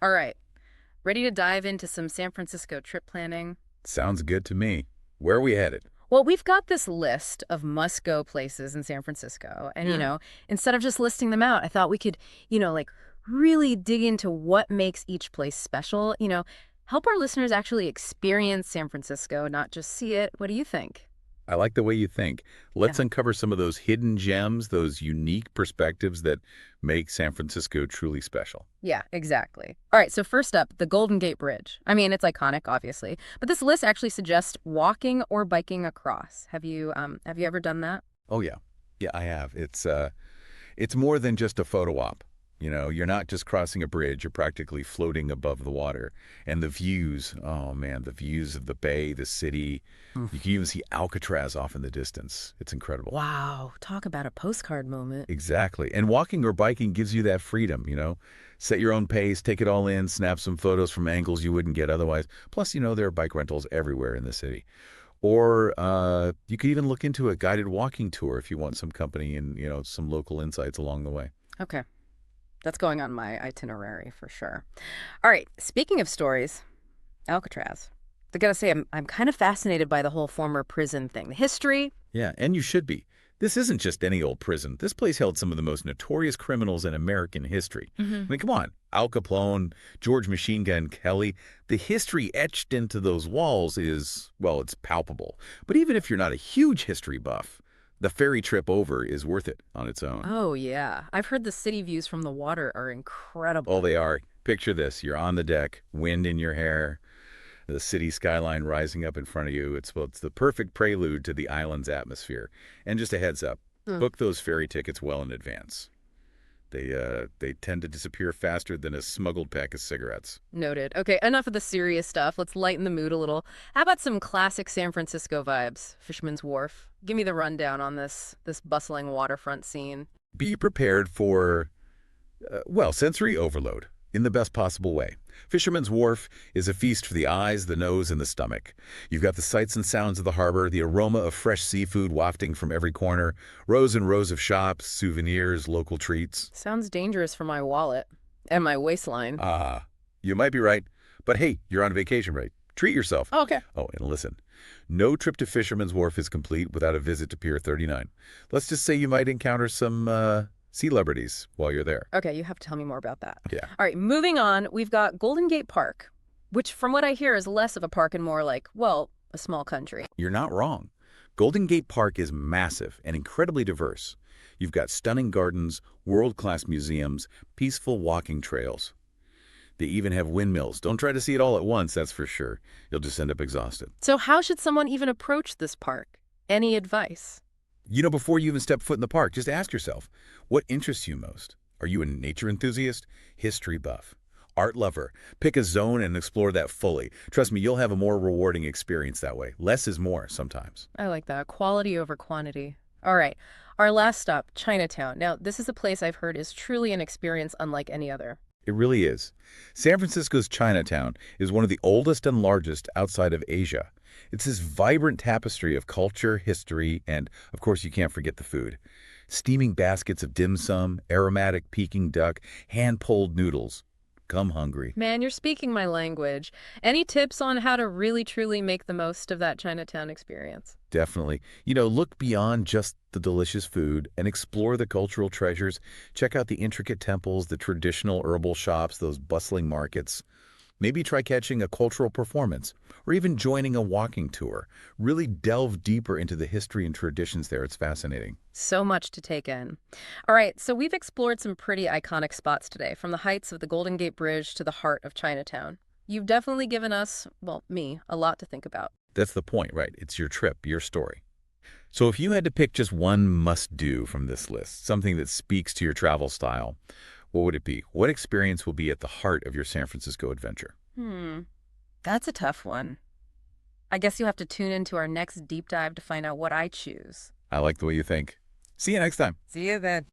All right. Ready to dive into some San Francisco trip planning? Sounds good to me. Where are we headed? Well, we've got this list of must-go places in San Francisco. And, Hmm. instead of just listing them out, I thought we could, really dig into what makes each place special, help our listeners actually experience San Francisco, not just see it. What do you think? I like the way you think. Let's Yeah. uncover some of those hidden gems, those unique perspectives that make San Francisco truly special. Yeah, exactly. All right, so first up, the Golden Gate Bridge. I mean, it's iconic, obviously, but this list actually suggests walking or biking across. Have you ever done that? Oh yeah. Yeah, I have. It's more than just a photo op. You're not just crossing a bridge, you're practically floating above the water. And the views, oh man, the views of the bay, the city. You can even see Alcatraz off in the distance. It's incredible. Wow, talk about a postcard moment. Exactly. And walking or biking gives you that freedom. Set your own pace, take it all in, snap some photos from angles you wouldn't get otherwise. Plus, there are bike rentals everywhere in the city. Or you could even look into a guided walking tour if you want some company and, some local insights along the way. Okay, that's going on my itinerary for sure. All right, speaking of stories, Alcatraz. I gotta say, I'm kind of fascinated by the whole former prison thing. The history. Yeah, and you should be. This isn't just any old prison. This place held some of the most notorious criminals in American history. Hmm. I mean, come on. Al Capone, George Machine Gun Kelly. The history etched into those walls is, well, it's palpable. But even if you're not a huge history buff, the ferry trip over is worth it on its own. Oh, yeah. I've heard the city views from the water are Oh, incredible. they are. Picture this. You're on the deck, wind in your hair, the city skyline rising up in front of you. It's the perfect prelude to the island's atmosphere. And just a heads up, Hmm. book those ferry tickets well in advance. They tend to disappear faster than a smuggled pack of cigarettes. Noted. Okay, enough of the serious stuff. Let's lighten the mood a little. How about some classic San Francisco vibes? Fisherman's Wharf. Give me the rundown on this bustling waterfront scene. Be prepared for, well, sensory overload in the best possible way. Fisherman's Wharf is a feast for the eyes, the nose, and the stomach. You've got the sights and sounds of the harbor, the aroma of fresh seafood wafting from every corner, rows and rows of shops, souvenirs, local treats. Sounds dangerous for my wallet and my waistline. Ah, you might be right, but hey, you're on vacation, right? Treat yourself. Oh, okay. Oh, and listen, no trip to Fisherman's Wharf is complete without a visit to Pier 39. Let's just say you might encounter some celebrities while you're there. Okay, you have to tell me more about that. Yeah. All right, moving on, we've got Golden Gate Park, which from what I hear is less of a park and more like, well, a small country. You're not wrong. Golden Gate Park is massive and incredibly diverse. You've got stunning gardens, world-class museums, peaceful walking trails. They even have windmills. Don't try to see it all at once, that's for sure. You'll just end up exhausted. So how should someone even approach this park? Any advice? Before you even step foot in the park, just ask yourself, what interests you most? Are you a nature enthusiast? History buff? Art lover? Pick a zone and explore that fully. Trust me, you'll have a more rewarding experience that way. Less is more sometimes. I like that. Quality over quantity. All right. Our last stop, Chinatown. Now, this is a place I've heard is truly an experience unlike any other. It really is. San Francisco's Chinatown is one of the oldest and largest outside of Asia. It's this vibrant tapestry of culture, history, and, of course, you can't forget the food. Steaming baskets of dim sum, aromatic Peking duck, hand-pulled noodles. Come hungry. Man, you're speaking my language. Any tips on how to really truly make the most of that Chinatown experience? Definitely. Look beyond just the delicious food and explore the cultural treasures. Check out the intricate temples, the traditional herbal shops, those bustling markets. Maybe try catching a cultural performance or even joining a walking tour. Really delve deeper into the history and traditions there. It's fascinating. So much to take in. All right, so we've explored some pretty iconic spots today, from the heights of the Golden Gate Bridge to the heart of Chinatown. You've definitely given us, well, me, a lot to think about. That's the point, right? It's your trip, your story. So if you had to pick just one must-do from this list, something that speaks to your travel style, what would it be? What experience will be at the heart of your San Francisco adventure? Hmm, that's a tough one. I guess you'll have to tune into our next deep dive to find out what I choose. I like the way you think. See you next time. See you then.